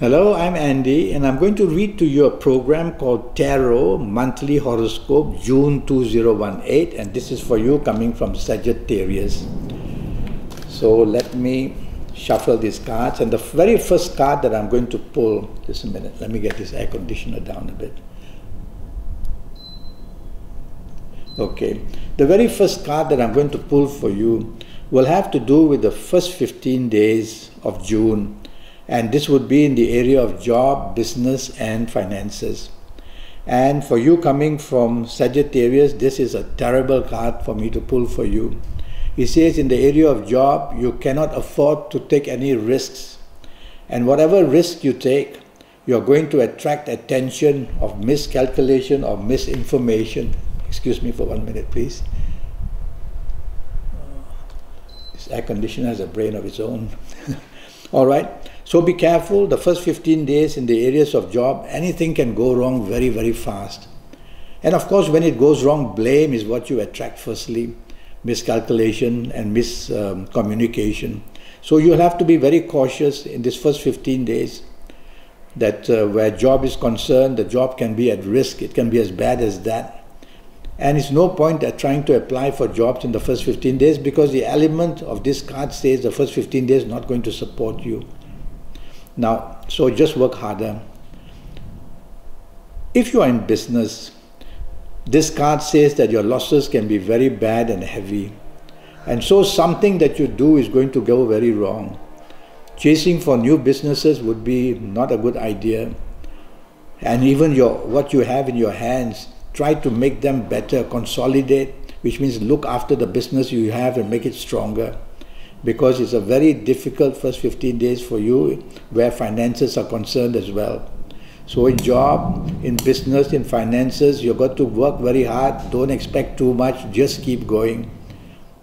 Hello, I'm Andy, and I'm going to read to you a program called Tarot Monthly Horoscope June 2018, and this is for you coming from Sagittarius. So let me shuffle these cards, and the very first card that I'm going to pull, just a minute, let me get this air conditioner down a bit. Okay, the very first card that I'm going to pull for you will have to do with the first 15 days of June. And this would be in the area of job, business, and finances. And for you coming from Sagittarius, this is a terrible card for me to pull for you. He says in the area of job, you cannot afford to take any risks. And whatever risk you take, you're going to attract attention of miscalculation or misinformation. Excuse me for 1 minute, please. This air conditioner has a brain of its own. All right. So be careful. The first 15 days in the areas of job, anything can go wrong very, very fast. And of course, when it goes wrong, blame is what you attract firstly. Miscalculation and miscommunication. So you'll have to be very cautious in this first 15 days that where job is concerned, the job can be at risk. It can be as bad as that. And it's no point at trying to apply for jobs in the first 15 days because the element of this card says the first 15 days is not going to support you. Now, so just work harder. If you are in business, this card says that your losses can be very bad and heavy. And so something that you do is going to go very wrong. Chasing for new businesses would be not a good idea. And even what you have in your hands, try to make them better, consolidate, which means look after the business you have and make it stronger. Because it's a very difficult first 15 days for you where finances are concerned as well. So in job, in business, in finances, you've got to work very hard. Don't expect too much. Just keep going.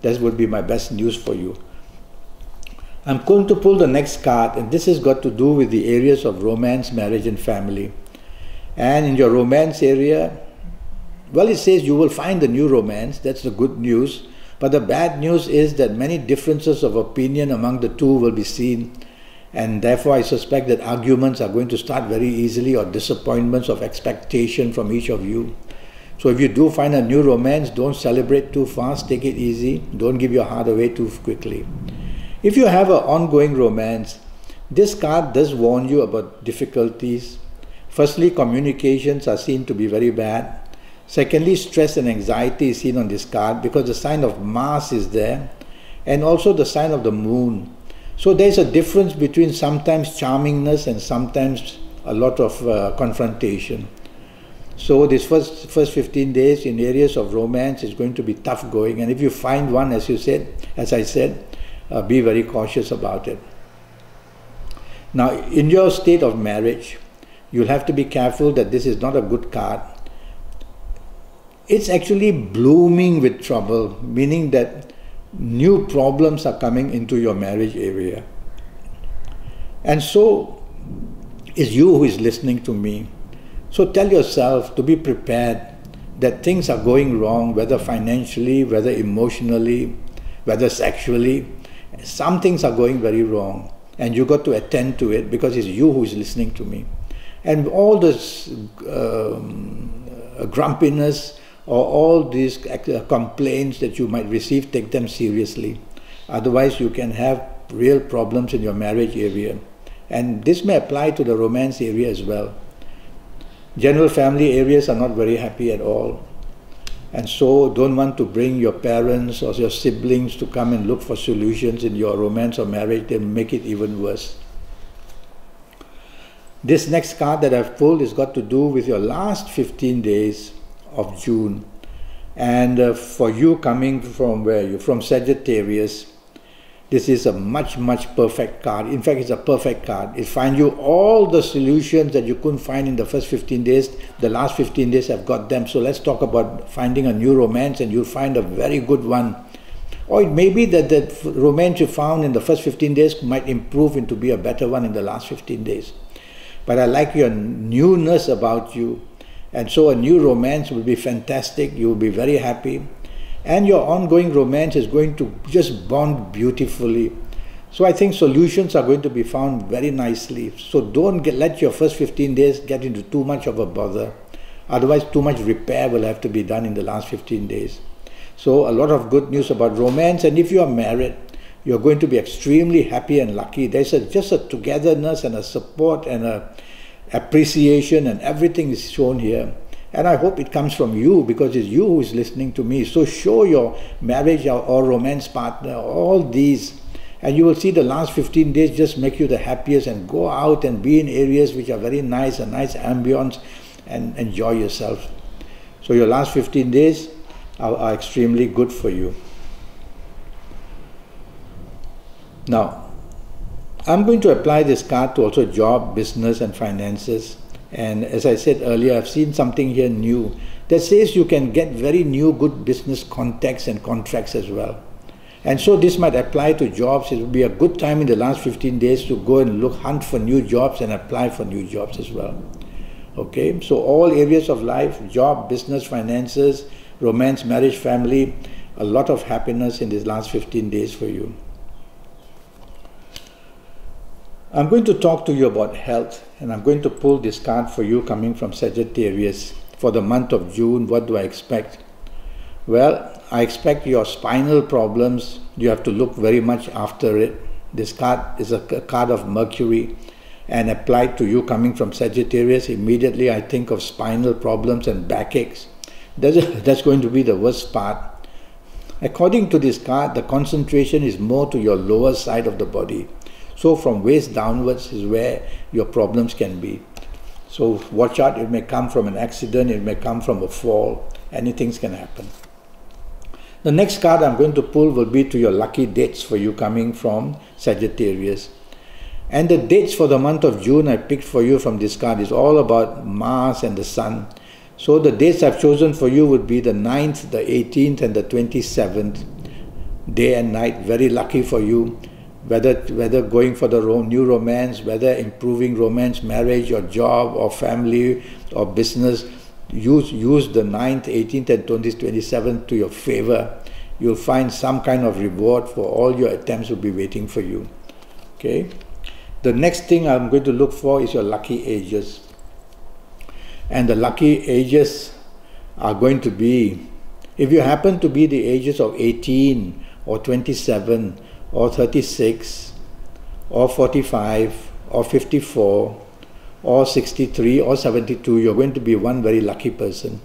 That would be my best news for you. I'm going to pull the next card, and this has got to do with the areas of romance, marriage, and family. And in your romance area, well, it says you will find a new romance. That's the good news. But the bad news is that many differences of opinion among the two will be seen, and therefore I suspect that arguments are going to start very easily or disappointments of expectation from each of you. So if you do find a new romance, don't celebrate too fast, take it easy, don't give your heart away too quickly. If you have an ongoing romance, this card does warn you about difficulties. Firstly, communications are seen to be very bad. Secondly, stress and anxiety is seen on this card because the sign of Mars is there and also the sign of the moon. So there's a difference between sometimes charmingness and sometimes a lot of confrontation. So this first 15 days in areas of romance is going to be tough going, and if you find one, as I said, be very cautious about it. Now, in your state of marriage, you'll have to be careful that this is not a good card. It's actually blooming with trouble, meaning that new problems are coming into your marriage area. And so it's you who is listening to me. So tell yourself to be prepared that things are going wrong, whether financially, whether emotionally, whether sexually. Some things are going very wrong, and you got to attend to it because it's you who is listening to me. And all this grumpiness, or all these complaints that you might receive, take them seriously. Otherwise, you can have real problems in your marriage area. And this may apply to the romance area as well. General family areas are not very happy at all. And so don't want to bring your parents or your siblings to come and look for solutions in your romance or marriage. They'll make it even worse. This next card that I've pulled has got to do with your last 15 days of June, and for you coming from where you're from Sagittarius, this is a much perfect card. In fact, it's a perfect card. It finds you all the solutions that you couldn't find in the first 15 days. The last 15 days have got them. So let's talk about finding a new romance, and you'll find a very good one. Or it may be that the romance you found in the first 15 days might improve into be a better one in the last 15 days. But I like your newness about you. And so a new romance will be fantastic. You will be very happy. And your ongoing romance is going to just bond beautifully. So I think solutions are going to be found very nicely. So don't let your first 15 days get into too much of a bother. Otherwise, too much repair will have to be done in the last 15 days. So a lot of good news about romance. And if you are married, you're going to be extremely happy and lucky. There's just a togetherness and a support and a appreciation, and everything is shown here. And I hope it comes from you, because it's you who is listening to me. So show your marriage or romance partner all these, and you will see the last 15 days just make you the happiest, and go out and be in areas which are very nice, a nice ambience, and enjoy yourself. So your last 15 days are extremely good for you. Now, I'm going to apply this card to also job, business and finances. And as I said earlier, I've seen something here new that says you can get very new good business contacts and contracts as well. And so this might apply to jobs. It will be a good time in the last 15 days to go and hunt for new jobs and apply for new jobs as well. Okay, so all areas of life, job, business, finances, romance, marriage, family, a lot of happiness in these last 15 days for you. I'm going to talk to you about health, and I'm going to pull this card for you coming from Sagittarius for the month of June. What do I expect? Well, I expect your spinal problems, you have to look very much after it. This card is a card of Mercury, and applied to you coming from Sagittarius, immediately I think of spinal problems and backaches. That's going to be the worst part. According to this card, the concentration is more to your lower side of the body. So from waist downwards is where your problems can be. So watch out, it may come from an accident, it may come from a fall, anything can happen. The next card I'm going to pull will be to your lucky dates for you coming from Sagittarius. And the dates for the month of June I picked for you from this card is all about Mars and the Sun. So the dates I've chosen for you would be the 9th, the 18th and the 27th. Day and night, very lucky for you. Whether going for the new romance, whether improving romance, marriage or job or family or business, use the 9th, 18th and 27th to your favor. You'll find some kind of reward for all your attempts will be waiting for you. Okay. The next thing I'm going to look for is your lucky ages. And the lucky ages are going to be, if you happen to be the ages of 18 or 27 or 36 or 45 or 54 or 63 or 72, you're going to be one very lucky person.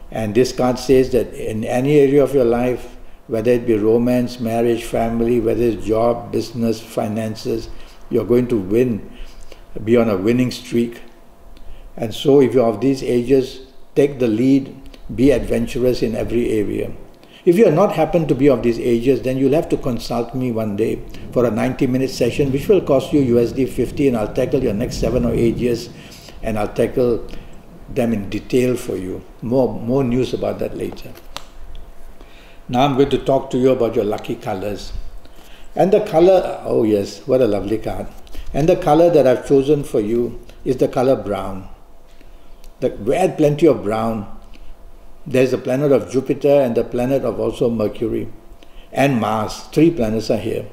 And this card says that in any area of your life, whether it be romance, marriage, family, whether it's job, business, finances, you're going to win, be on a winning streak. And so if you're of these ages, take the lead, be adventurous in every area. If you are not happen to be of these ages, then you'll have to consult me one day for a 90-minute session, which will cost you USD 50, and I'll tackle your next 7 or 8 years, and I'll tackle them in detail for you. More news about that later. Now I'm going to talk to you about your lucky colors. And the color, oh yes, what a lovely card. And the color that I've chosen for you is the color brown. Wear plenty of brown. There's the planet of Jupiter and the planet of also Mercury and Mars. 3 planets are here.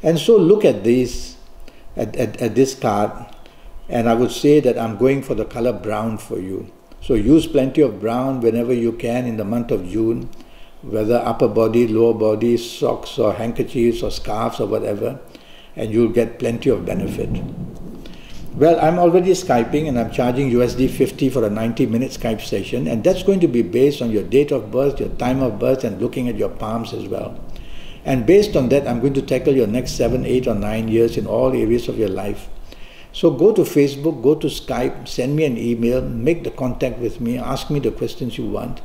And so look at these, at this card, and I would say that I'm going for the color brown for you. So use plenty of brown whenever you can in the month of June, whether upper body, lower body, socks or handkerchiefs or scarves or whatever, and you'll get plenty of benefit. Well, I'm already Skyping and I'm charging USD 50 for a 90-minute Skype session, and that's going to be based on your date of birth, your time of birth, and looking at your palms as well. And based on that, I'm going to tackle your next 7, 8 or 9 years in all areas of your life. So go to Facebook, go to Skype, send me an email, make the contact with me, ask me the questions you want,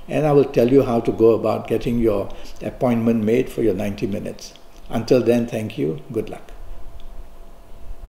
and I will tell you how to go about getting your appointment made for your 90 minutes. Until then, thank you. Good luck.